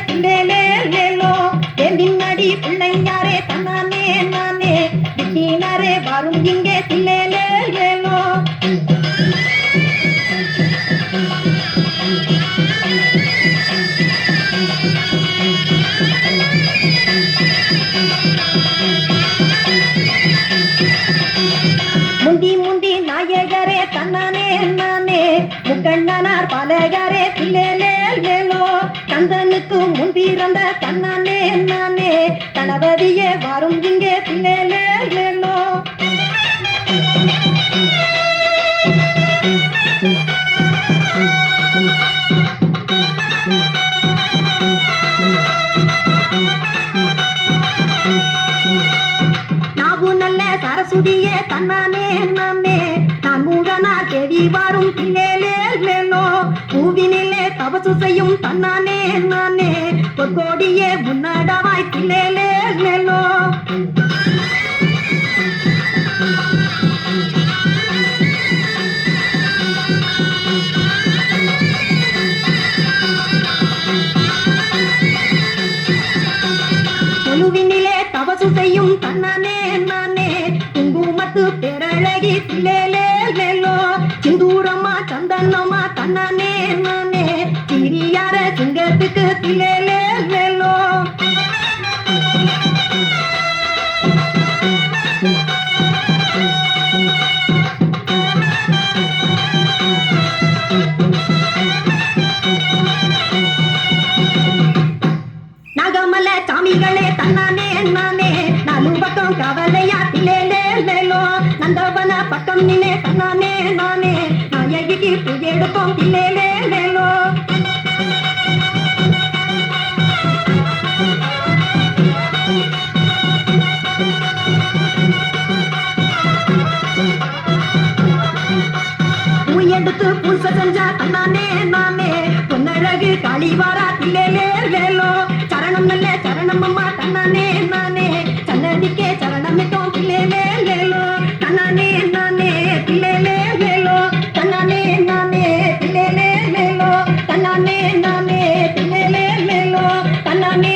தில்லேலே லேலோ முன்னாடி பிள்ளையாரே தன்னானே நானே திட்டினாரே வரும் இங்கே தில்லேலே லேலோ முந்தி முந்தி நாயகரே தன்னானே நானே முக்கண்ணனார் பாலகரே தில்லேலே லேலோ கந்தனுக்கு முன்பிறந்த தன்னானே நானே கணபதியே வரும் இங்கே தில்லேலே லேலோ நாவு நல்ல சரஸ்வதியே தன்னானே நானே நான் மூடனார் தேவி வரும் தில்லேலே லேலோ பூவினிலே தபசு செய்யும் தன்னானே நானே பொற்கோடியே முன்னடவாய் தில்லேலே லேலோ கொலுவினிலே தபசு செய்யும் தன்னானே நானே குங்குமத்து பேரழகி தில்லேலே லேலோ சிந்தூரமா சந்தனமா தன்னானே நானே சிறியார சிங்கத்துக்கு தில்லேலே லேலோ நாகமல சாமிகளே தன்னானே நானே நாலு பக்கம் கவலையா தில்லேலே லேலோ நந்தவன பக்கம் நிலே தன்னானே நானே நாயகிக்கு புகெடுப்போம் தில்லேலே லேலோ எடுத்து பூச செஞ்சா தன்னானே நானே பொன்னழகு காளிவாரா தில்லேலே லேலோ சரணம் நல்ல சரணம் அம்மா தன்னானே நானே சன்னதிக்கே சரணமிட்டோம் தில்லேலே லேலோ தன்னானே நானே தில்லேலே லேலோ தன்னானே நானே தில்லேலே லேலோ தன்னானே நானே தில்லேலே லேலோ தன்னானே